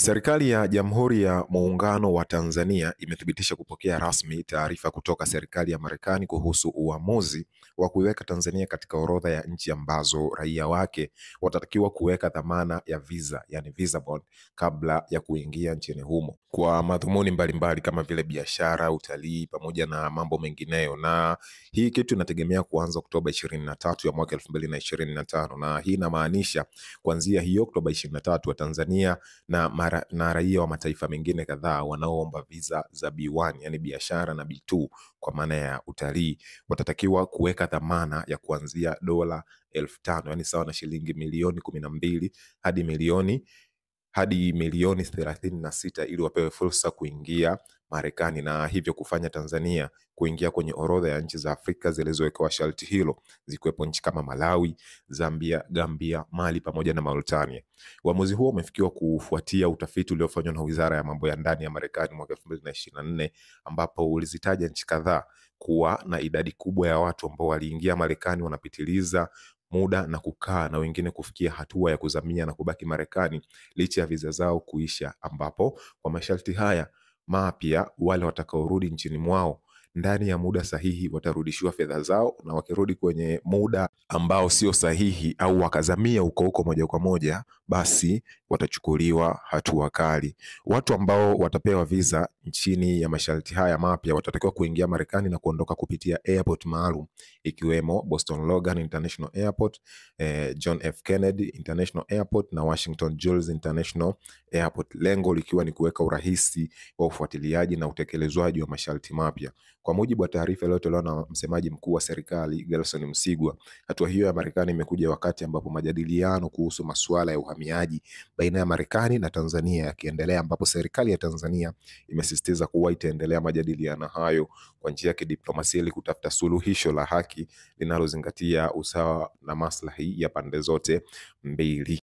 Serikali ya Jamhuri ya Muungano wa Tanzania imethibitisha kupokea rasmi taarifa kutoka serikali ya Marekani kuhusu uamuzi wa kuiweka Tanzania katika orodha ya nchi ambazo raia wake watatakiwa kuweka dhamana ya visa, yani visa bond, kabla ya kuingia nchini humo kwa madhumuni mbalimbali kama vile biashara, utalii pamoja na mambo mengineyo. Na hii kitu inategemea kuanza Oktoba 23 ya mwaka 2025, na hii inamaanisha kuanzia hiyo Oktoba 23 wa Tanzania na raia wa mataifa mengine kadhaa wanaoomba visa za B1 yani biashara na B2 kwa maana ya utalii watatakiwa kuweka dhamana ya kuanzia $5,000 yani sawa na shilingi milioni 12 hadi milioni 36 ili wapewe fursa kuingia Marekani, na hivyo kufanya Tanzania kuingia kwenye orodha ya nchi za Afrika zilizowekewa sharti hilo, zikiwepo nchi kama Malawi, Zambia, Gambia, Mali pamoja na Mauritania. Uamuzi huo umefikiwa kufuatia utafiti uliofanywa na Wizara ya Mambo ya Ndani ya Marekani mwaka 2024 ambapo ulizitaja nchi kadhaa kuwa na idadi kubwa ya watu ambao waliingia Marekani wanapitiliza muda na kukaa, na wengine kufikia hatua ya kuzamia na kubaki Marekani licha ya viza zao kuisha, ambapo kwa masharti haya mapya wale watakaorudi nchini mwao ndani ya muda sahihi watarudishiwa fedha zao, na wakirudi kwenye muda ambao sio sahihi au wakazamia huko moja kwa moja, basi watachukuliwa hatua kali. Watu ambao watapewa visa chini ya masharti haya mapya watatakiwa kuingia Marekani na kuondoka kupitia airport maalum ikiwemo Boston Logan International Airport, John F. Kennedy International Airport na Washington Jules International Airport, lengo likiwa ni kuweka urahisi wa ufuatiliaji na utekelezwaji wa masharti mapya. Kwa mujibu wa taarifa iliyotolewa na msemaji mkuu wa serikali Gerson Msigwa, hatua hiyo ya Marekani imekuja wakati ambapo majadiliano kuhusu masuala ya uhamiaji baina ya Marekani na Tanzania yakiendelea, ambapo serikali ya Tanzania imesisitiza kuwa itaendelea majadiliano hayo kwa njia ya kidiplomasia ili kutafuta suluhisho la haki linalozingatia usawa na maslahi ya pande zote mbili.